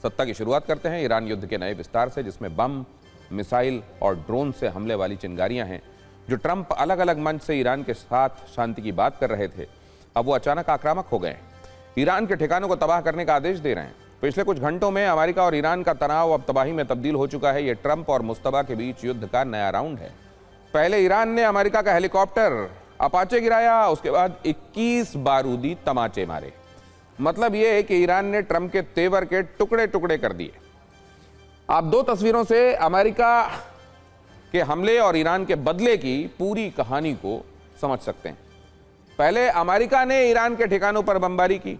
सत्ता की शुरुआत करते हैं ईरान युद्ध के नए विस्तार से, जिसमें बम, मिसाइल और ड्रोन से हमले वाली चिंगारियां हैं। जो ट्रंप अलग अलग मंच से ईरान के साथ शांति की बात कर रहे थे, अब वो अचानक आक्रामक हो गए। ईरान के ठिकानों को तबाह करने का आदेश दे रहे हैं। पिछले कुछ घंटों में अमेरिका और ईरान का तनाव अब तबाही में तब्दील हो चुका है। ये ट्रंप और मुस्तफा के बीच युद्ध का नया राउंड है। पहले ईरान ने अमेरिका का हेलीकॉप्टर अपाचे गिराया, उसके बाद 21 बारूदी तमाचे मारे। मतलब यह है कि ईरान ने ट्रंप के तेवर के टुकड़े टुकड़े कर दिए। आप दो तस्वीरों से अमेरिका के हमले और ईरान के बदले की पूरी कहानी को समझ सकते हैं। पहले अमेरिका ने ईरान के ठिकानों पर बमबारी की।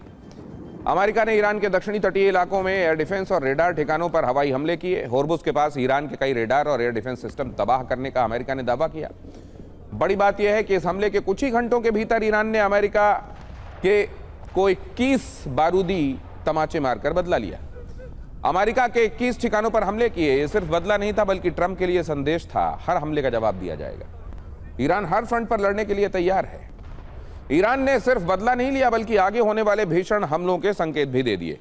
अमेरिका ने ईरान के दक्षिणी तटीय इलाकों में एयर डिफेंस और रेडार ठिकानों पर हवाई हमले किए। होर्मुज के पास ईरान के कई रेडार और एयर डिफेंस सिस्टम तबाह करने का अमेरिका ने दावा किया। बड़ी बात यह है कि इस हमले के कुछ ही घंटों के भीतर ईरान ने अमेरिका के को 21 बारूदी तमाचे मारकर बदला लिया। अमेरिका के 21 ठिकानों पर हमले किए। ये सिर्फ बदला नहीं था, बल्कि ट्रंप के लिए संदेश था, हर हमले का जवाब दिया जाएगा। ईरान हर फ्रंट पर लड़ने के लिए तैयार है। ईरान ने सिर्फ बदला नहीं लिया, बल्कि आगे होने वाले भीषण हमलों के संकेत भी दे दिए।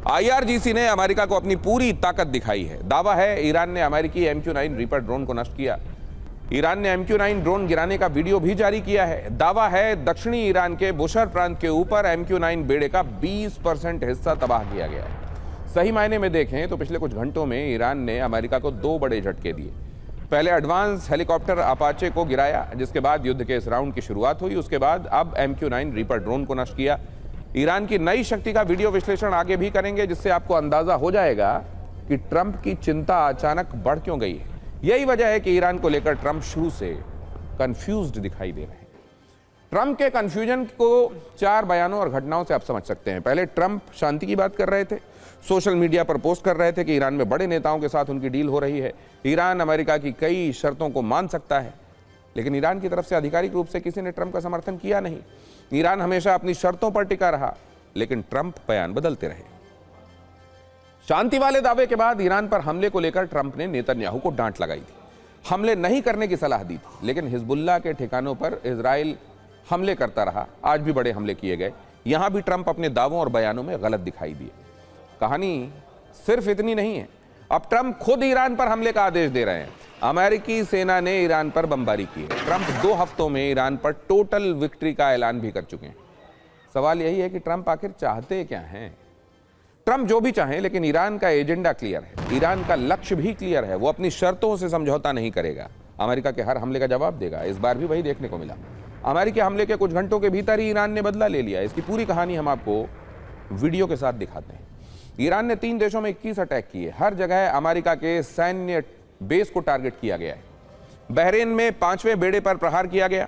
IRGC ने अमेरिका को अपनी पूरी ताकत दिखाई है। दावा है ईरान ने अमेरिकी MQ-9 रीपर ड्रोन को नष्ट किया। ईरान ने MQ-9 ड्रोन गिराने का वीडियो भी जारी किया है। दावा है दक्षिणी ईरान के बुशर प्रांत के ऊपर MQ-9 बेड़े का 20% हिस्सा तबाह किया गया है। सही मायने में देखें तो पिछले कुछ घंटों में ईरान ने अमेरिका को 2 बड़े झटके दिए। पहले एडवांस हेलीकॉप्टर अपाचे को गिराया, जिसके बाद युद्ध के इस राउंड की शुरुआत हुई। उसके बाद अब MQ-9 रीपर ड्रोन को नष्ट किया। ईरान की नई शक्ति का वीडियो विश्लेषण आगे भी करेंगे, जिससे आपको अंदाजा हो जाएगा कि ट्रंप की चिंता अचानक बढ़ क्यों गई है। यही वजह है कि ईरान को लेकर ट्रंप शुरू से कंफ्यूज्ड दिखाई दे रहे हैं। ट्रंप के कंफ्यूजन को 4 बयानों और घटनाओं से आप समझ सकते हैं। पहले ट्रंप शांति की बात कर रहे थे, सोशल मीडिया पर पोस्ट कर रहे थे कि ईरान में बड़े नेताओं के साथ उनकी डील हो रही है। ईरान अमेरिका की कई शर्तों को मान सकता है, लेकिन ईरान की तरफ से आधिकारिक रूप से किसी ने ट्रंप का समर्थन किया नहीं। ईरान हमेशा अपनी शर्तों पर टिका रहा, लेकिन ट्रंप बयान बदलते रहे। शांति वाले दावे के बाद ईरान पर हमले को लेकर ट्रंप ने नेतन्याहू को डांट लगाई थी। हमले नहीं करने की सलाह दी थी, लेकिन हिजबुल्लाह के ठिकानों पर इजराइल हमले करता रहा। आज भी बड़े हमले किए गए। यहां भी ट्रंप अपने दावों और बयानों में गलत दिखाई दिए। कहानी सिर्फ इतनी नहीं है, अब ट्रंप खुद ईरान पर हमले का आदेश दे रहे हैं। अमेरिकी सेना ने ईरान पर बमबारी की है। ट्रंप 2 हफ्तों में ईरान पर टोटल विक्ट्री का ऐलान भी कर चुके हैं। सवाल यही है कि ट्रंप आखिर चाहते क्या हैं। ट्रंप जो भी चाहें, लेकिन ईरान का एजेंडा क्लियर है, ईरान का लक्ष्य भी क्लियर है। वो अपनी शर्तों से समझौता नहीं करेगा, अमेरिका के हर हमले का जवाब देगा। इस बार भी वही देखने को मिला। अमेरिकी हमले के कुछ घंटों के भीतर ही ईरान ने बदला ले लिया। इसकी पूरी कहानी हम आपको वीडियो के साथ दिखाते हैं। ईरान ने 3 देशों में 21 अटैक किए। हर जगह अमेरिका के सैन्य बेस को टारगेट किया गया है। बहरीन में 5वें बेड़े पर प्रहार किया गया।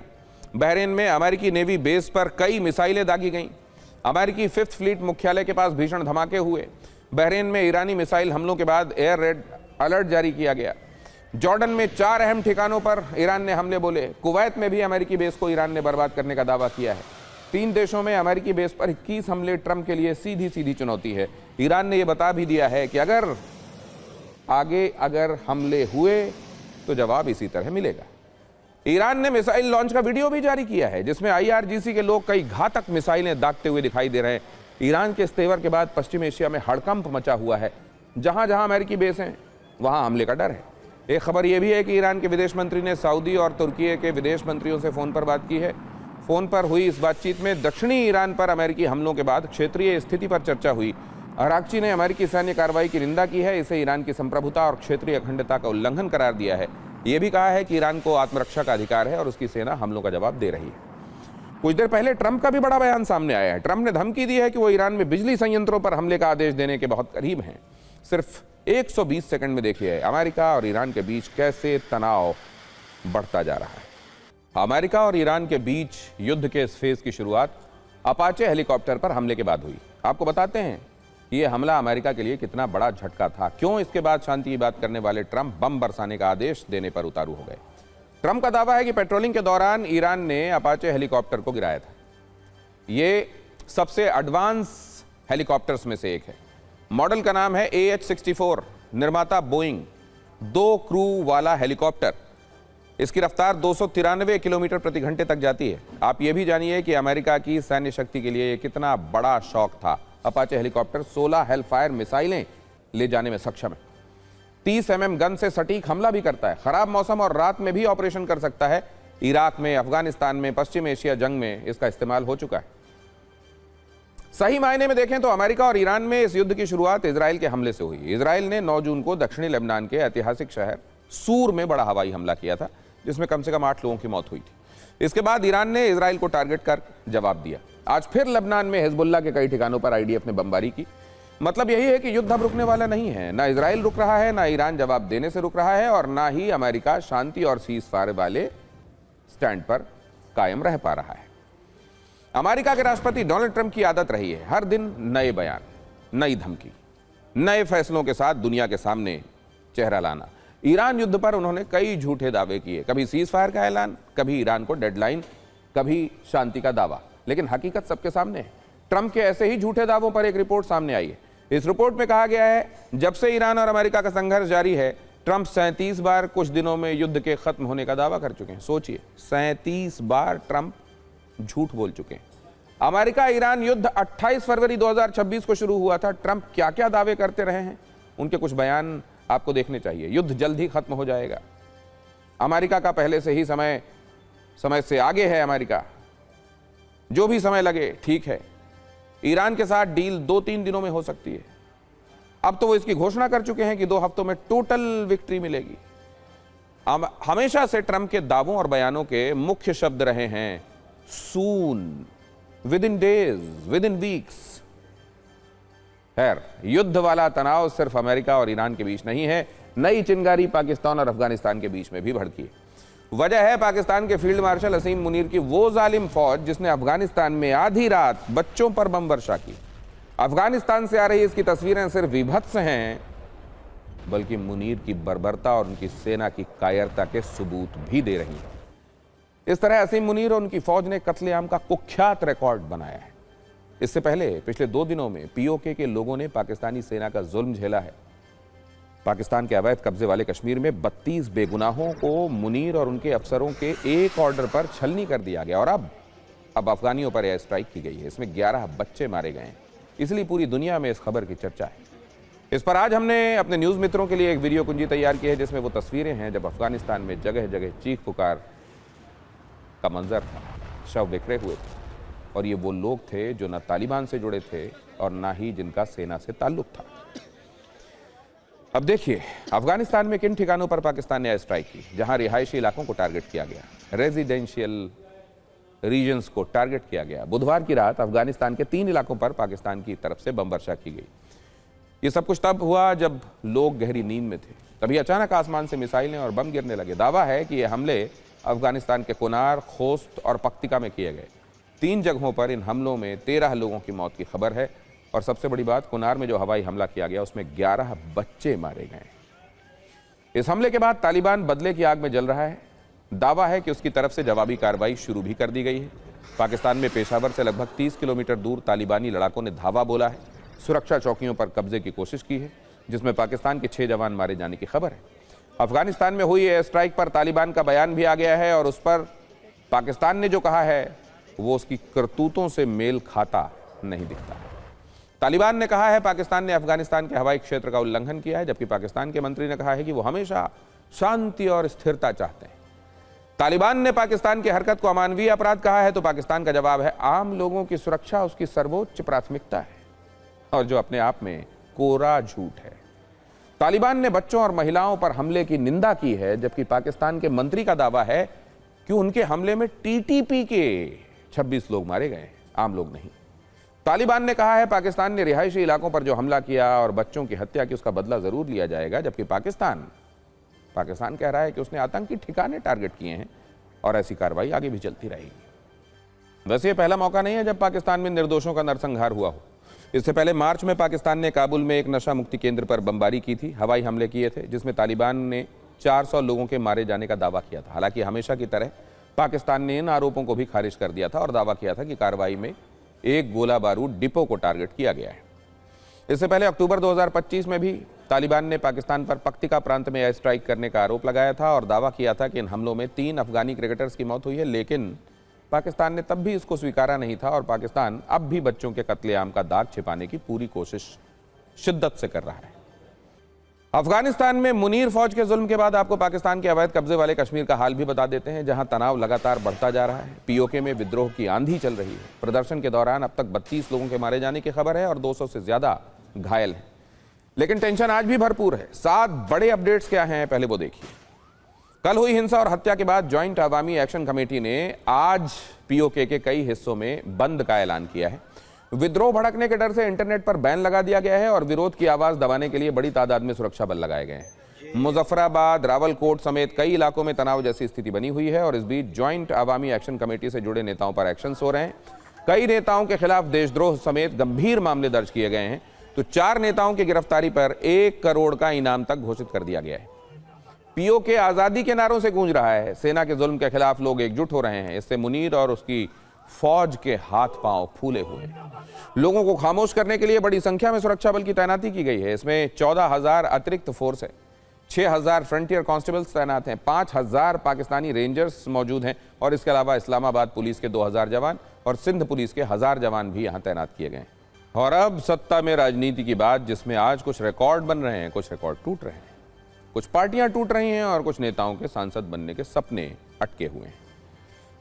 बहरीन में अमेरिकी नेवी बेस पर कई मिसाइलें दागी गईं। अमेरिकी 5th फ्लीट मुख्यालय के पास भीषण धमाके हुए। बहरीन में ईरानी मिसाइल हमलों के बाद एयर रेड अलर्ट जारी किया गया। जॉर्डन में 4 अहम ठिकानों पर ईरान ने हमले बोले। कुवैत में भी अमेरिकी बेस को ईरान ने बर्बाद करने का दावा किया है। 3 देशों में अमेरिकी बेस पर 21 हमले ट्रंप के लिए सीधी सीधी चुनौती है। ईरान ने यह बता भी दिया है कि अगर हमले हुए तो जवाब इसी तरह मिलेगा। ईरान ने मिसाइल लॉन्च का वीडियो भी जारी किया है, जिसमें IRGC के लोग कई घातक मिसाइलें दागते हुए दिखाई दे रहे हैं। ईरान के इस तेवर के बाद पश्चिम एशिया में हड़कंप मचा हुआ है। जहां जहां अमेरिकी बेस हैं, वहां हमले का डर है। एक खबर यह भी है कि ईरान के विदेश मंत्री ने सऊदी और तुर्की के विदेश मंत्रियों से फोन पर बात की है। फोन पर हुई इस बातचीत में दक्षिणी ईरान पर अमेरिकी हमलों के बाद क्षेत्रीय स्थिति पर चर्चा हुई। अरागची ने अमेरिकी सैन्य कार्रवाई की निंदा की है, इसे ईरान की संप्रभुता और क्षेत्रीय अखंडता का उल्लंघन करार दिया है। यह भी कहा है कि ईरान को आत्मरक्षा का अधिकार है और उसकी सेना हमलों का जवाब दे रही है। कुछ देर पहले ट्रंप का भी बड़ा बयान सामने आया है। ट्रंप ने धमकी दी है कि वो ईरान में बिजली संयंत्रों पर हमले का आदेश देने के बहुत करीब हैं। सिर्फ 120 सेकंड में देखिए अमेरिका और ईरान के बीच कैसे तनाव बढ़ता जा रहा है। अमेरिका और ईरान के बीच युद्ध के इस फेज की शुरुआत अपाचे हेलीकॉप्टर पर हमले के बाद हुई। आपको बताते हैं ये हमला अमेरिका के लिए कितना बड़ा झटका था, क्यों इसके बाद शांति की बात करने वाले ट्रंप बम बरसाने का आदेश देने पर उतारू हो गए। ट्रंप का दावा है कि पेट्रोलिंग के दौरान ईरान ने अपाचे हेलीकॉप्टर को गिराया था। ये सबसे एडवांस हेलीकॉप्टर्स में से एक है। मॉडल का नाम है AH-64, निर्माता बोइंग। 2 क्रू वाला हेलीकॉप्टर। इसकी रफ्तार 293 किलोमीटर प्रति घंटे तक जाती है। आप ये भी जानिए कि अमेरिका की सैन्य शक्ति के लिए कितना बड़ा शौक था। अपाचे हेलीकॉप्टर 16 हेलफायर मिसाइलें ले जाने में सक्षम है। 30 mm गन से सटीक हमला भी करता है। खराब मौसम और रात में भी ऑपरेशन कर सकता है। इराक में, अफगानिस्तान में, पश्चिम एशिया जंग में इसका इस्तेमाल हो चुका है। सही मायने में देखें तो अमेरिका और ईरान में इस युद्ध की शुरुआत इजराइल के हमले से हुई। इजराइल ने 9 जून को दक्षिणी लेबनान के ऐतिहासिक शहर सूर में बड़ा हवाई हमला किया था, जिसमें कम से कम 8 लोगों की मौत हुई थी। इसके बाद ईरान ने इजराइल को टारगेट कर जवाब दिया। आज फिर लेबनान में हिजबुल्लाह के कई ठिकानों पर आईडीएफ ने बमबारी की। मतलब यही है कि युद्ध अब रुकने वाला नहीं है। ना इजराइल रुक रहा है, ना ईरान जवाब देने से रुक रहा है, और ना ही अमेरिका शांति और सीज फायर वाले स्टैंड पर कायम रह पा रहा है। अमेरिका के राष्ट्रपति डोनाल्ड ट्रंप की आदत रही है हर दिन नए बयान, नई धमकी, नए फैसलों के साथ दुनिया के सामने चेहरा लाना। ईरान युद्ध पर उन्होंने कई झूठे दावे किए, कभी सीज फायर का ऐलान, कभी ईरान को डेडलाइन, कभी शांति का दावा, लेकिन हकीकत सबके सामने है। ट्रंप के ऐसे ही झूठे दावों पर एक रिपोर्ट सामने आई है। इस रिपोर्ट में कहा गया है, जब से ईरान और अमेरिका का संघर्ष जारी है, ट्रंप 37 बार कुछ दिनों में युद्ध के खत्म होने का दावा कर चुके हैं। सोचिए, 37 बार ट्रंप झूठ बोल चुके हैं। अमेरिका ईरान युद्ध 28 फरवरी 2026 को शुरू हुआ था। ट्रंप क्या क्या दावे करते रहे हैं, उनके कुछ बयान आपको देखने चाहिए। युद्ध जल्द ही खत्म हो जाएगा। अमेरिका का पहले से ही समय से आगे है। अमेरिका जो भी समय लगे ठीक है। ईरान के साथ डील 2-3 दिनों में हो सकती है। अब तो वो इसकी घोषणा कर चुके हैं कि 2 हफ्तों में टोटल विक्ट्री मिलेगी। हमेशा से ट्रंप के दावों और बयानों के मुख्य शब्द रहे हैं soon, within days, within weeks. खैर, युद्ध वाला तनाव सिर्फ अमेरिका और ईरान के बीच नहीं है, नई चिंगारी पाकिस्तान और अफगानिस्तान के बीच में भी भड़की है। वजह है पाकिस्तान के फील्ड मार्शल असीम मुनीर की वो जालिम फौज जिसने अफगानिस्तान में आधी रात बच्चों पर बम वर्षा की। अफगानिस्तान से आ रही इसकी तस्वीरें सिर्फ विभत्स हैं, बल्कि मुनीर की बर्बरता और उनकी सेना की कायरता के सबूत भी दे रही हैं। इस तरह असीम मुनीर और उनकी फौज ने कत्लेआम का कुख्यात रिकॉर्ड बनाया है। इससे पहले पिछले 2 दिनों में पीओके के लोगों ने पाकिस्तानी सेना का जुल्म झेला है। पाकिस्तान के अवैध कब्जे वाले कश्मीर में 32 बेगुनाहों को मुनीर और उनके अफसरों के एक ऑर्डर पर छलनी कर दिया गया, और अब अफगानियों पर एयर स्ट्राइक की गई है। इसमें 11 बच्चे मारे गए हैं, इसलिए पूरी दुनिया में इस खबर की चर्चा है। इस पर आज हमने अपने न्यूज़ मित्रों के लिए एक वीडियो कुंजी तैयार की है, जिसमें वो तस्वीरें हैं जब अफगानिस्तान में जगह जगह चीख पुकार का मंजर था, शव बिखरे हुए थे, और ये वो लोग थे जो न तालिबान से जुड़े थे और ना ही जिनका सेना से ताल्लुक था। अब देखिए अफगानिस्तान में किन ठिकानों पर पाकिस्तान ने एयर स्ट्राइक की, जहां रिहायशी इलाकों को टारगेट किया गया, रेजिडेंशियल रीजन्स को टारगेट किया गया। बुधवार की रात अफगानिस्तान के 3 इलाकों पर पाकिस्तान की तरफ से बम वर्षा की गई। ये सब कुछ तब हुआ जब लोग गहरी नींद में थे। तभी अचानक आसमान से मिसाइलें और बम गिरने लगे। दावा है कि ये हमले अफगानिस्तान के कुनार, खोस्त और पख्तिका में किए गए। 3 जगहों पर इन हमलों में 13 लोगों की मौत की खबर है, और सबसे बड़ी बात, कुनार में जो हवाई हमला किया गया उसमें 11 बच्चे मारे गए। इस हमले के बाद तालिबान बदले की आग में जल रहा है। दावा है कि उसकी तरफ से जवाबी कार्रवाई शुरू भी कर दी गई है। पाकिस्तान में पेशावर से लगभग 30 किलोमीटर दूर तालिबानी लड़ाकों ने धावा बोला है, सुरक्षा चौकियों पर कब्जे की कोशिश की है, जिसमें पाकिस्तान के 6 जवान मारे जाने की खबर है। अफगानिस्तान में हुई एयर स्ट्राइक पर तालिबान का बयान भी आ गया है, और उस पर पाकिस्तान ने जो कहा है वो उसकी करतूतों से मेल खाता नहीं दिखता। तालिबान ने कहा है पाकिस्तान ने अफगानिस्तान के हवाई क्षेत्र का उल्लंघन किया है, जबकि पाकिस्तान के मंत्री ने कहा है कि वो हमेशा शांति और स्थिरता चाहते हैं। तालिबान ने पाकिस्तान की हरकत को अमानवीय अपराध कहा है, तो पाकिस्तान का जवाब है आम लोगों की सुरक्षा उसकी सर्वोच्च प्राथमिकता है, और जो अपने आप में कोरा झूठ है। तालिबान ने बच्चों और महिलाओं पर हमले की निंदा की है, जबकि पाकिस्तान के मंत्री का दावा है कि उनके हमले में टीटीपी के 26 लोग मारे गए, आम लोग नहीं। तालिबान ने कहा है पाकिस्तान ने रिहायशी इलाकों पर जो हमला किया और बच्चों की हत्या की उसका बदला जरूर लिया जाएगा, जबकि पाकिस्तान कह रहा है कि उसने आतंकी ठिकाने टारगेट किए हैं और ऐसी कार्रवाई आगे भी चलती रहेगी। वैसे ये पहला मौका नहीं है जब पाकिस्तान में निर्दोषों का नरसंहार हुआ हो। इससे पहले मार्च में पाकिस्तान ने काबुल में एक नशा मुक्ति केंद्र पर बमबारी की थी, हवाई हमले किए थे, जिसमें तालिबान ने 400 लोगों के मारे जाने का दावा किया था। हालांकि हमेशा की तरह पाकिस्तान ने इन आरोपों को भी खारिज कर दिया था और दावा किया था कि कार्रवाई में एक गोला बारूद डिपो को टारगेट किया गया है। इससे पहले अक्टूबर 2025 में भी तालिबान ने पाकिस्तान पर पख्तिका प्रांत में एयर स्ट्राइक करने का आरोप लगाया था और दावा किया था कि इन हमलों में 3 अफगानी क्रिकेटर्स की मौत हुई है, लेकिन पाकिस्तान ने तब भी इसको स्वीकारा नहीं था और पाकिस्तान अब भी बच्चों के कत्लेआम का दाग छिपाने की पूरी कोशिश शिद्दत से कर रहा है। अफगानिस्तान में मुनीर फौज के जुल्म के बाद आपको पाकिस्तान के अवैध कब्जे वाले कश्मीर का हाल भी बता देते हैं, जहां तनाव लगातार बढ़ता जा रहा है। पीओके में विद्रोह की आंधी चल रही है। प्रदर्शन के दौरान अब तक 32 लोगों के मारे जाने की खबर है और 200 से ज्यादा घायल हैं। लेकिन टेंशन आज भी भरपूर है। 7 बड़े अपडेट्स क्या हैं, पहले वो देखिए। कल हुई हिंसा और हत्या के बाद ज्वाइंट अवामी एक्शन कमेटी ने आज पीओके के कई हिस्सों में बंद का ऐलान किया है। विद्रोह भड़कने के डर से इंटरनेट पर बैन लगा दिया गया है और विरोध की आवाज दबाने के लिए बड़ी तादाद में सुरक्षा बल लगाए गए हैं। मुजफ्फराबाद, रावलकोट समेत कई इलाकों में तनाव जैसी स्थिति बनी हुई है और इस बीच ज्वाइंट अवामी एक्शन कमेटी से जुड़े नेताओं पर एक्शन हो रहे हैं। कई नेताओं के खिलाफ देशद्रोह समेत गंभीर मामले दर्ज किए गए हैं। तो 4 नेताओं की गिरफ्तारी पर 1 करोड़ का इनाम तक घोषित कर दिया गया है। पीओके आजादी के नारों से गूंज रहा है। सेना के जुल्म के खिलाफ लोग एकजुट हो रहे हैं। इससे मुनीर और उसकी फौज के हाथ पांव फूले हुए हैं। लोगों को खामोश करने के लिए बड़ी संख्या में सुरक्षा बल की तैनाती की गई है। इसमें 14,000 अतिरिक्त फोर्स है, 6,000 फ्रंटियर कांस्टेबल्स तैनात हैं, 5,000 पाकिस्तानी रेंजर्स मौजूद हैं और इसके अलावा इस्लामाबाद पुलिस के 2,000 जवान और सिंध पुलिस के 1,000 जवान भी यहां तैनात किए गए हैं। और अब सत्ता में राजनीति की बात, जिसमें आज कुछ रिकॉर्ड बन रहे हैं, कुछ रिकॉर्ड टूट रहे हैं, कुछ पार्टियां टूट रही हैं और कुछ नेताओं के सांसद बनने के सपने अटके हुए हैं।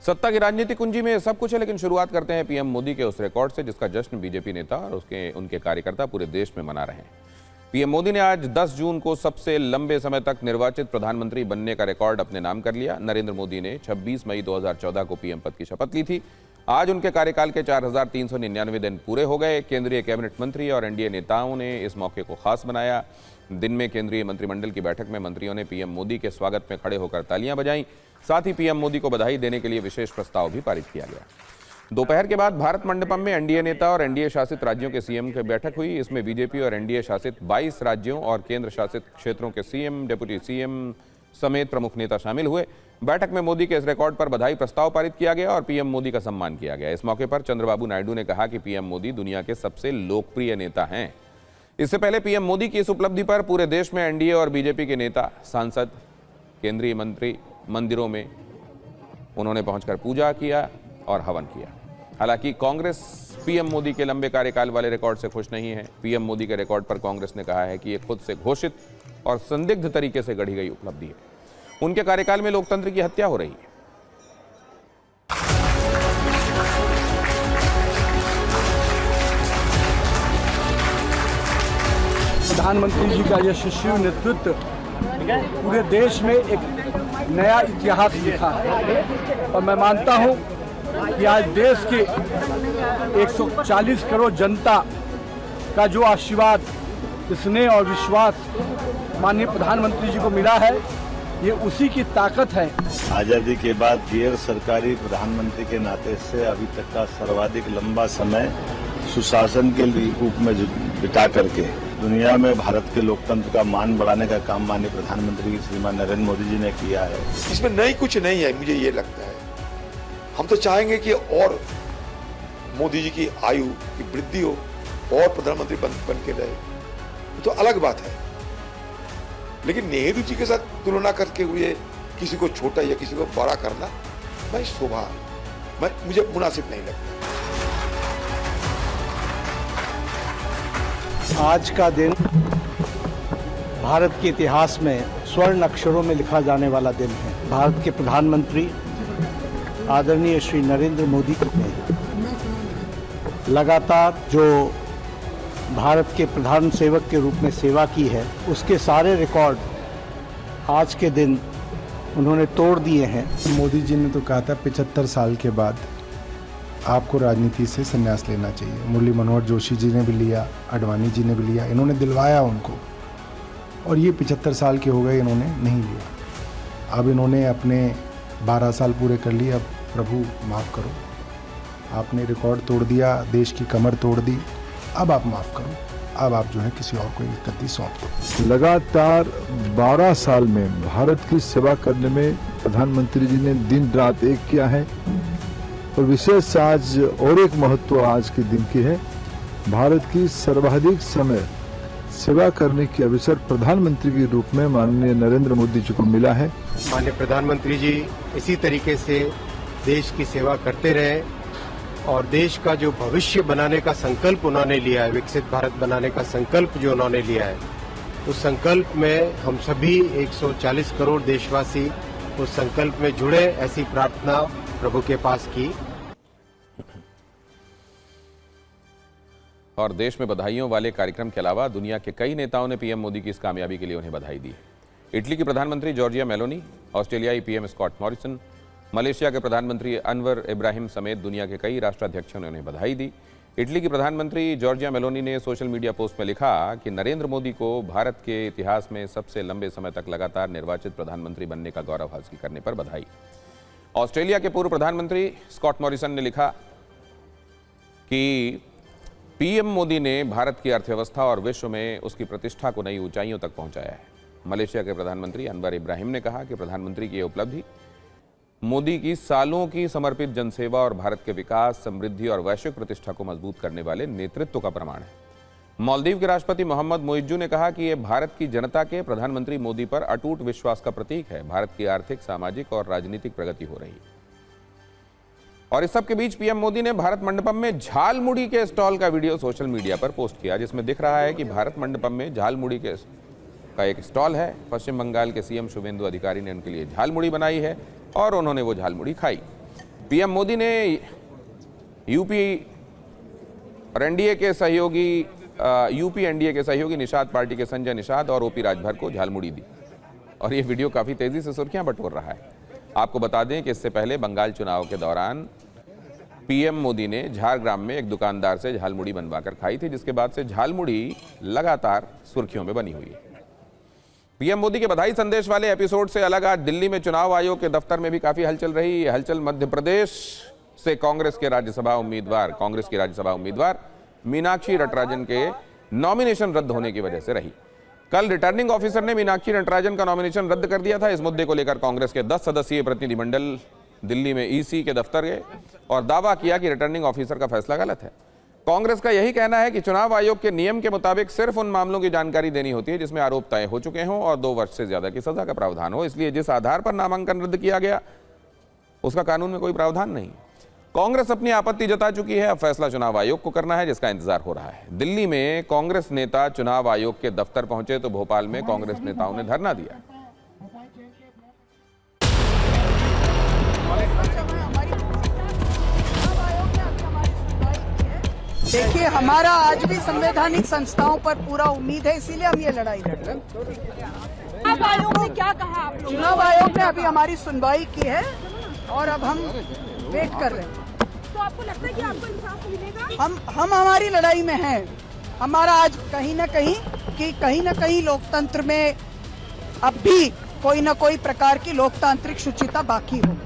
सत्ता की राजनीतिक कुंजी में सब कुछ है, लेकिन शुरुआत करते हैं पीएम मोदी के उस रिकॉर्ड से जिसका जश्न बीजेपी नेता और उनके कार्यकर्ता पूरे देश में मना रहे हैं। पीएम मोदी ने आज 10 जून को सबसे लंबे समय तक निर्वाचित प्रधानमंत्री बनने का रिकॉर्ड अपने नाम कर लिया। नरेंद्र मोदी ने 26 मई 2014 को पीएम पद की शपथ ली थी। आज उनके कार्यकाल के 4,399 दिन पूरे हो गए। केंद्रीय कैबिनेट मंत्री और एनडीए नेताओं ने इस मौके को खास बनाया। दिन में केंद्रीय मंत्रिमंडल की बैठक में मंत्रियों ने पीएम मोदी के स्वागत में खड़े होकर तालियां बजाईं। साथ ही पीएम मोदी को बधाई देने के लिए विशेष प्रस्ताव भी पारित किया गया। दोपहर के बाद भारत मंडपम में एनडीए नेता और एनडीए शासित राज्यों के सीएम की बैठक हुई। इसमें बीजेपी और एनडीए शासित 22 राज्यों और केंद्र शासित क्षेत्रों के सीएम, डिप्टी सीएम समेत प्रमुख नेता शामिल हुए। बैठक में मोदी के इस रिकॉर्ड पर बधाई प्रस्ताव पारित किया गया और पीएम मोदी का सम्मान किया गया। इस मौके पर चंद्रबाबू नायडू ने कहा कि पीएम मोदी दुनिया के सबसे लोकप्रिय नेता हैं। इससे पहले पीएम मोदी की इस उपलब्धि पर पूरे देश में एनडीए और बीजेपी के नेता, सांसद, केंद्रीय मंत्री मंदिरों में उन्होंने पहुंचकर पूजा किया और हवन किया। हालांकि कांग्रेस पीएम मोदी के लंबे कार्यकाल वाले रिकॉर्ड से खुश नहीं है। पीएम मोदी के रिकॉर्ड पर कांग्रेस ने कहा है कि ये खुद से घोषित और संदिग्ध तरीके से गढ़ी गई उपलब्धि है। उनके कार्यकाल में लोकतंत्र की हत्या हो रही है। प्रधानमंत्री जी का यशस्वी नेतृत्व पूरे देश में एक नया इतिहास लिखा है और मैं मानता हूं कि आज देश के 140 करोड़ जनता का जो आशीर्वाद, स्नेह और विश्वास माननीय प्रधानमंत्री जी को मिला है, ये उसी की ताकत है। आजादी के बाद गैर सरकारी प्रधानमंत्री के नाते से अभी तक का सर्वाधिक लंबा समय सुशासन के रूप में बिता करके दुनिया में भारत के लोकतंत्र का मान बढ़ाने का काम माननीय प्रधानमंत्री श्रीमान नरेंद्र मोदी जी ने किया है। इसमें नई कुछ नहीं है, मुझे ये लगता है। हम तो चाहेंगे कि और मोदी जी की आयु की वृद्धि हो और प्रधानमंत्री बन के रहे, तो अलग बात है। लेकिन नेहरू जी के साथ तुलना करके हुए किसी को छोटा या किसी को बड़ा करना मुझे मुनासिब नहीं लगता। आज का दिन भारत के इतिहास में स्वर्ण अक्षरों में लिखा जाने वाला दिन है। भारत के प्रधानमंत्री आदरणीय श्री नरेंद्र मोदी ने लगातार जो भारत के प्रधान सेवक के रूप में सेवा की है, उसके सारे रिकॉर्ड आज के दिन उन्होंने तोड़ दिए हैं। मोदी जी ने तो कहा था 75 साल के बाद आपको राजनीति से संन्यास लेना चाहिए। मुरली मनोहर जोशी जी ने भी लिया, आडवाणी जी ने भी लिया, इन्होंने दिलवाया उनको, और ये 75 साल के हो गए, इन्होंने नहीं लिया। अब इन्होंने अपने 12 साल पूरे कर लिए। अब प्रभु माफ़ करो, आपने रिकॉर्ड तोड़ दिया, देश की कमर तोड़ दी, अब आप माफ़ करो, अब आप जो है किसी और को ये गद्दी सौंप दो। लगातार 12 साल में भारत की सेवा करने में प्रधानमंत्री जी ने दिन रात एक किया है। और विशेष आज और एक महत्व आज के दिन की है, भारत की सर्वाधिक समय सेवा करने की अवसर प्रधानमंत्री के रूप में माननीय नरेंद्र मोदी जी को मिला है। माननीय प्रधानमंत्री जी इसी तरीके से देश की सेवा करते रहे और देश का जो भविष्य बनाने का संकल्प उन्होंने लिया है, विकसित भारत बनाने का संकल्प जो उन्होंने लिया है, उस संकल्प में हम सभी 140 करोड़ देशवासी उस संकल्प में जुड़े, ऐसी प्रार्थना प्रभु के पास की। और देश में बधाइयों वाले कार्यक्रम के अलावा दुनिया के कई नेताओं ने पीएम मोदी की इस कामयाबी के लिए उन्हें बधाई दी है। इटली की प्रधानमंत्री जॉर्जिया मेलोनी, ऑस्ट्रेलियाई पीएम स्कॉट मॉरिसन, मलेशिया के प्रधानमंत्री अनवर इब्राहिम समेत दुनिया के कई राष्ट्राध्यक्षों ने उन्हें बधाई दी। इटली की प्रधानमंत्री जॉर्जिया मेलोनी ने सोशल मीडिया पोस्ट में लिखा कि नरेंद्र मोदी को भारत के इतिहास में सबसे लंबे समय तक लगातार निर्वाचित प्रधानमंत्री बनने का गौरव हासिल करने पर बधाई। ऑस्ट्रेलिया के पूर्व प्रधानमंत्री स्कॉट मॉरिसन ने लिखा कि पीएम मोदी ने भारत की अर्थव्यवस्था और विश्व में उसकी प्रतिष्ठा को नई ऊंचाइयों तक पहुंचाया है। मलेशिया के प्रधानमंत्री अनवर इब्राहिम ने कहा कि प्रधानमंत्री की यह उपलब्धि मोदी की सालों की समर्पित जनसेवा और भारत के विकास, समृद्धि और वैश्विक प्रतिष्ठा को मजबूत करने वाले नेतृत्व का प्रमाण है। मालदीव के राष्ट्रपति मोहम्मद मोइज्जू ने कहा कि यह भारत की जनता के प्रधानमंत्री मोदी पर अटूट विश्वास का प्रतीक है। भारत की आर्थिक, सामाजिक और राजनीतिक प्रगति हो रही है। और इस सब के बीच पीएम मोदी ने भारत मंडपम में झालमुड़ी के स्टॉल का वीडियो सोशल मीडिया पर पोस्ट किया, जिसमें दिख रहा है कि भारत मंडपम में झालमुड़ी का एक स्टॉल है। पश्चिम बंगाल के सीएम शुभेंदु अधिकारी ने उनके लिए झालमुड़ी बनाई है और उन्होंने वो झालमुड़ी खाई। पीएम मोदी ने यूपी एनडीए के सहयोगी निषाद पार्टी के संजय निषाद और ओपी राजभर को झालमुड़ी दी और ये वीडियो काफी तेजी से सुर्खियां बटोर रहा है। आपको बता दें कि इससे पहले बंगाल चुनाव के दौरान पीएम मोदी ने झारग्राम में एक दुकानदार से झालमुड़ी बनवाकर खाई थी, जिसके बाद से झालमुड़ी लगातार सुर्खियों में बनी हुई है। पीएम मोदी के बधाई संदेश वाले एपिसोड से अलग आज दिल्ली में चुनाव आयोग के दफ्तर में भी काफी हलचल रही। यह हलचल मध्य प्रदेश से कांग्रेस की राज्यसभा उम्मीदवार मीनाक्षी नटराजन के नॉमिनेशन रद्द होने की वजह से रही। कल रिटर्निंग ऑफिसर ने मीनाक्षी नटराजन का नॉमिनेशन रद्द कर दिया था। इस मुद्दे को लेकर कांग्रेस के 10 सदस्यीय प्रतिनिधिमंडल दिल्ली में ईसी के दफ्तर गए और दावा किया कि रिटर्निंग ऑफिसर का फैसला गलत है। कांग्रेस का यही कहना है कि चुनाव आयोग के नियम के मुताबिक सिर्फ उन मामलों की जानकारी देनी होती है जिसमें आरोप तय हो चुके हों और 2 वर्ष से ज्यादा की सजा का प्रावधान हो। इसलिए जिस आधार पर नामांकन रद्द किया गया उसका कानून में कोई प्रावधान नहीं। कांग्रेस अपनी आपत्ति जता चुकी है। अब फैसला चुनाव आयोग को करना है, जिसका इंतजार हो रहा है। दिल्ली में कांग्रेस नेता चुनाव आयोग के दफ्तर पहुंचे तो भोपाल में कांग्रेस नेताओं ने धरना दिया। देखिए, हमारा आज भी संवैधानिक संस्थाओं पर पूरा उम्मीद है, इसीलिए हम ये लड़ाई लड़ रहे हैं। चुनाव आयोग ने क्या कहा आप लोग? चुनाव आयोग ने अभी हमारी सुनवाई की है और अब हम वेट कर रहे हैं। तो आपको लगता है कि आपको इंसाफ मिलेगा? हम हमारी लड़ाई में हैं। हमारा आज कहीं न कहीं लोकतंत्र में अब भी कोई न कोई प्रकार की लोकतांत्रिक शुचिता बाकी हो।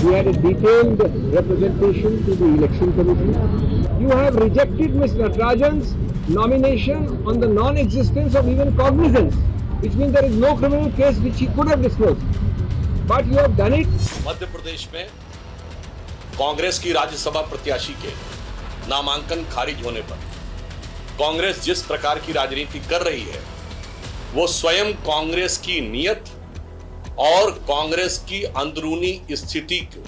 We had a detailed representation to the election committee. You have rejected Ms. Natarajan's nomination on the non-existence of even cognizance, which means there is no criminal case which she could have disclosed. But you have done it. Madhya Pradesh में कांग्रेस की राज्यसभा प्रत्याशी के नामांकन खारिज होने पर कांग्रेस जिस प्रकार की राजनीति कर रही है वो स्वयं कांग्रेस की नीयत और कांग्रेस की अंदरूनी स्थिति को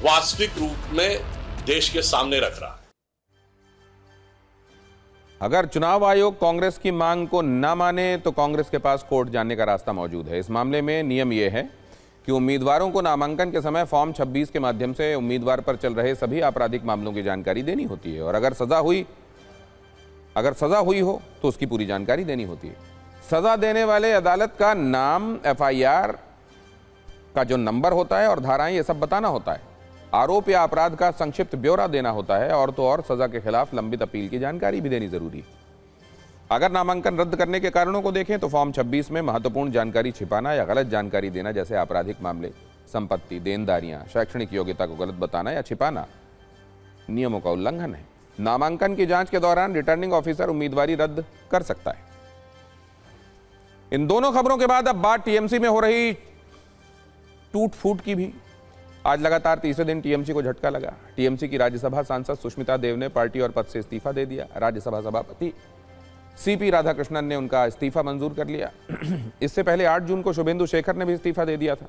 वास्तविक रूप में देश के सामने रख रहा है। अगर चुनाव आयोग कांग्रेस की मांग को न माने तो कांग्रेस के पास कोर्ट जाने का रास्ता मौजूद है। इस मामले में नियम यह है कि उम्मीदवारों को नामांकन के समय फॉर्म 26 के माध्यम से उम्मीदवार पर चल रहे सभी आपराधिक मामलों की जानकारी देनी होती है और अगर सजा हुई हो तो उसकी पूरी जानकारी देनी होती है। सजा देने वाले अदालत का नाम, एफआईआर का जो नंबर होता है और धाराएं, ये सब बताना होता है। आरोप या अपराध का संक्षिप्त ब्यौरा देना होता है और तो और सजा के खिलाफ लंबित अपील की जानकारी भी देनी जरूरी है। अगर नामांकन रद्द करने के कारणों को देखें तो फॉर्म 26 में महत्वपूर्ण जानकारी छिपाना या गलत जानकारी देना जैसे आपराधिक मामले, संपत्ति, देनदारियां, शैक्षणिक योग्यता को गलत बताना या छिपाना नियमों का उल्लंघन है। नामांकन की जांच के दौरान रिटर्निंग ऑफिसर उम्मीदवारी रद्द कर सकता है। इन दोनों खबरों के बाद अब बात टीएमसी में हो रही टूट फूट की भी। आज लगातार तीसरे दिन टीएमसी को झटका लगा। टीएमसी की राज्यसभा सांसद सुष्मिता देव ने पार्टी और पद से इस्तीफा दे दिया। राज्यसभा सभापति सीपी राधाकृष्णन ने उनका इस्तीफा मंजूर कर लिया। इससे पहले 8 जून को शुभेंदु शेखर ने भी इस्तीफा दे दिया था।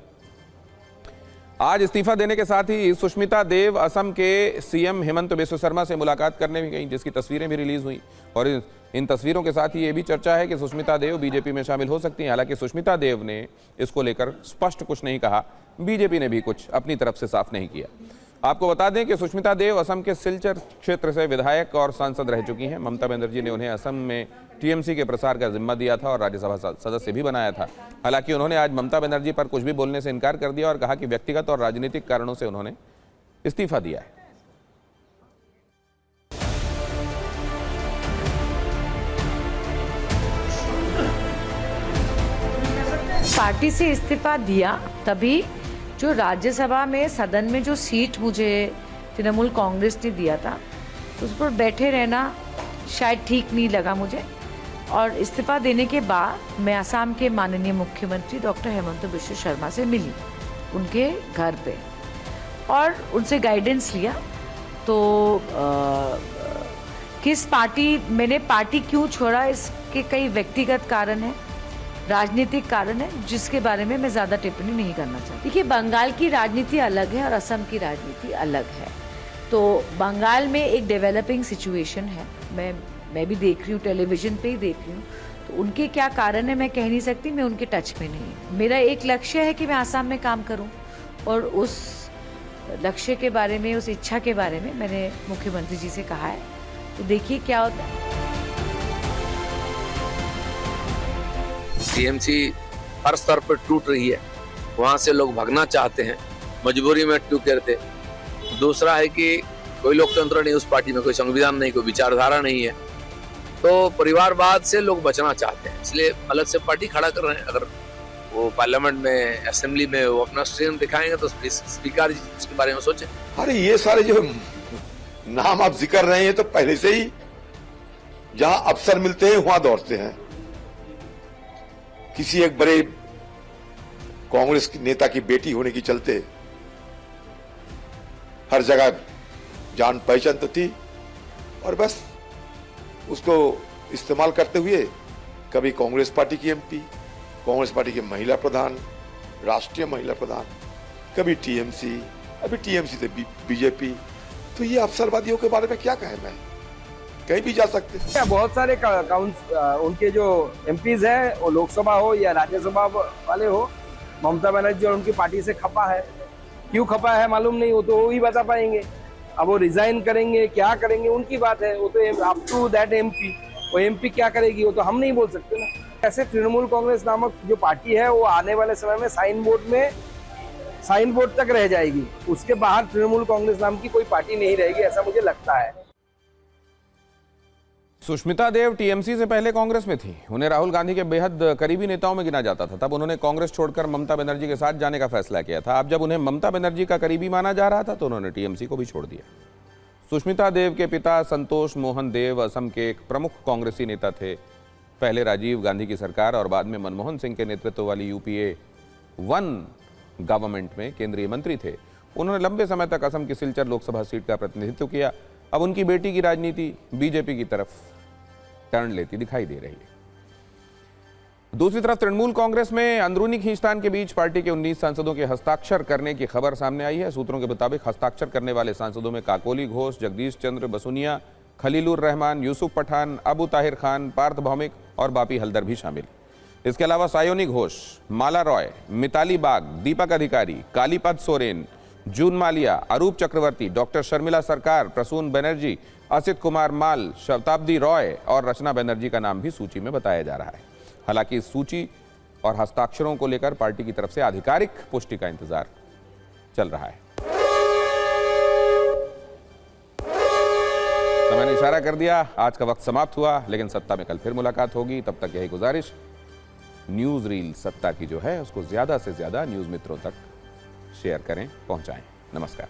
आज इस्तीफा देने के साथ ही सुष्मिता देव असम के सीएम हेमंत बिस्व शर्मा से मुलाकात करने भी गई, जिसकी तस्वीरें भी रिलीज हुई। और इन तस्वीरों के साथ ही ये भी चर्चा है कि सुष्मिता देव बीजेपी में शामिल हो सकती हैं। हालांकि सुष्मिता देव ने इसको लेकर स्पष्ट कुछ नहीं कहा, बीजेपी ने भी कुछ अपनी तरफ से साफ नहीं किया। आपको बता दें कि सुष्मिता देव असम के सिलचर क्षेत्र से विधायक और सांसद रह चुकी हैं। ममता बनर्जी ने उन्हें असम में टीएमसी के प्रसार का जिम्मा दिया था और राज्यसभा सदस्य भी बनाया था। हालांकि उन्होंने आज ममता बनर्जी पर कुछ भी बोलने से इनकार कर दिया और कहा कि व्यक्तिगत और राजनीतिक कारणों से उन्होंने इस्तीफा दिया है। पार्टी से इस्तीफा दिया तभी जो राज्यसभा में सदन में जो सीट मुझे तृणमूल कांग्रेस ने दिया था उस पर बैठे रहना शायद ठीक नहीं लगा मुझे। और इस्तीफा देने के बाद मैं असम के माननीय मुख्यमंत्री डॉक्टर हेमंत बिस्व शर्मा से मिली उनके घर पे और उनसे गाइडेंस लिया। तो किस पार्टी मैंने पार्टी क्यों छोड़ा इसके कई व्यक्तिगत कारण हैं, राजनीतिक कारण है, जिसके बारे में मैं ज़्यादा टिप्पणी नहीं करना चाहती। देखिए, बंगाल की राजनीति अलग है और असम की राजनीति अलग है। तो बंगाल में एक डेवलपिंग सिचुएशन है, मैं भी देख रही हूँ, टेलीविज़न पे ही देख रही हूँ। तो उनके क्या कारण है मैं कह नहीं सकती, मैं उनके टच में नहीं। मेरा एक लक्ष्य है कि मैं असम में काम करूँ और उस लक्ष्य के बारे में, उस इच्छा के बारे में मैंने मुख्यमंत्री जी से कहा है। तो देखिए क्या होता है। टीएमसी हर स्तर पर टूट रही है, वहां से लोग भागना चाहते हैं, मजबूरी में टूटे रहते। दूसरा है कि कोई लोकतंत्र नहीं उस पार्टी में, कोई संविधान नहीं, कोई विचारधारा नहीं है, तो परिवारवाद से लोग बचना चाहते हैं, इसलिए अलग से पार्टी खड़ा कर रहे हैं। अगर वो पार्लियामेंट में, असेंबली में वो अपना स्ट्रेंथ दिखाएंगे तो स्पीकर जी उसके बारे में सोचें। अरे ये सारे जो नाम आप जिक्र रहे हैं तो पहले से ही जहां अवसर मिलते हैं वहां दौड़ते हैं। किसी एक बड़े कांग्रेस नेता की बेटी होने के चलते हर जगह जान पहचान तो थी और बस उसको इस्तेमाल करते हुए कभी कांग्रेस पार्टी की एमपी, कांग्रेस पार्टी के महिला प्रधान, राष्ट्रीय महिला प्रधान, कभी टीएमसी, अभी टीएमसी से बीजेपी। तो ये अवसरवादियों के बारे में क्या कहें, मैं कहीं भी जा सकते हैं। बहुत सारे उनके जो एमपीज हैं, वो लोकसभा हो या राज्यसभा वाले हो, ममता बनर्जी और उनकी पार्टी से खपा है। क्यों खपा है मालूम नहीं, वो तो वो ही बता पाएंगे। अब वो रिजाइन करेंगे, क्या करेंगे, उनकी बात है। वो तो अप टू दैट एमपी, वो एमपी क्या करेगी वो तो हम नहीं बोल सकते ना। ऐसे तृणमूल कांग्रेस नामक जो पार्टी है वो आने वाले समय में साइन बोर्ड तक रह जाएगी। उसके बाहर तृणमूल कांग्रेस नाम की कोई पार्टी नहीं रहेगी, ऐसा मुझे लगता है। सुष्मिता देव टीएमसी से पहले कांग्रेस में थी। उन्हें राहुल गांधी के बेहद करीबी नेताओं में गिना जाता था। तब उन्होंने कांग्रेस छोड़कर ममता बनर्जी के साथ जाने का फैसला किया था। अब जब उन्हें ममता बनर्जी का करीबी माना जा रहा था तो उन्होंने टीएमसी को भी छोड़ दिया। सुष्मिता देव के पिता संतोष मोहन देव असम के एक प्रमुख कांग्रेसी नेता थे। पहले राजीव गांधी की सरकार और बाद में मनमोहन सिंह के नेतृत्व वाली यूपीए 1 गवर्नमेंट में केंद्रीय मंत्री थे। उन्होंने लंबे समय तक असम की सिलचर लोकसभा सीट का प्रतिनिधित्व किया। अब उनकी बेटी की राजनीति बीजेपी की तरफ टर्न लेती दिखाई दे रही है। दूसरी तरफ तृणमूल कांग्रेस में अंदरूनी खींचतान के बीच पार्टी के 19 सांसदों के हस्ताक्षर करने की खबर सामने आई है। सूत्रों के मुताबिक हस्ताक्षर करने वाले सांसदों में काकोली घोष, जगदीश चंद्र बसुनिया, खलीलुर रहमान, यूसुफ पठान, अबू ताहिर खान, पार्थ भौमिक और बापी हल्दर भी शामिल। इसके अलावा सायोनी घोष, माला रॉय, मिताली बाग, दीपक अधिकारी, कालीपद सोरेन, जून मालिया, अरूप चक्रवर्ती, डॉक्टर शर्मिला सरकार, प्रसून बनर्जी, असित कुमार माल, शताब्दी रॉय और रचना बनर्जी का नाम भी सूची में बताया जा रहा है। हालांकि इस सूची और हस्ताक्षरों को लेकर पार्टी की तरफ से आधिकारिक पुष्टि का इंतजार चल रहा है। समय ने इशारा कर दिया, आज का वक्त समाप्त हुआ, लेकिन सत्ता में कल फिर मुलाकात होगी। तब तक यही गुजारिश, न्यूज रील सत्ता की जो है उसको ज्यादा से ज्यादा न्यूज मित्रों तक शेयर करें, पहुंचाएं। नमस्कार।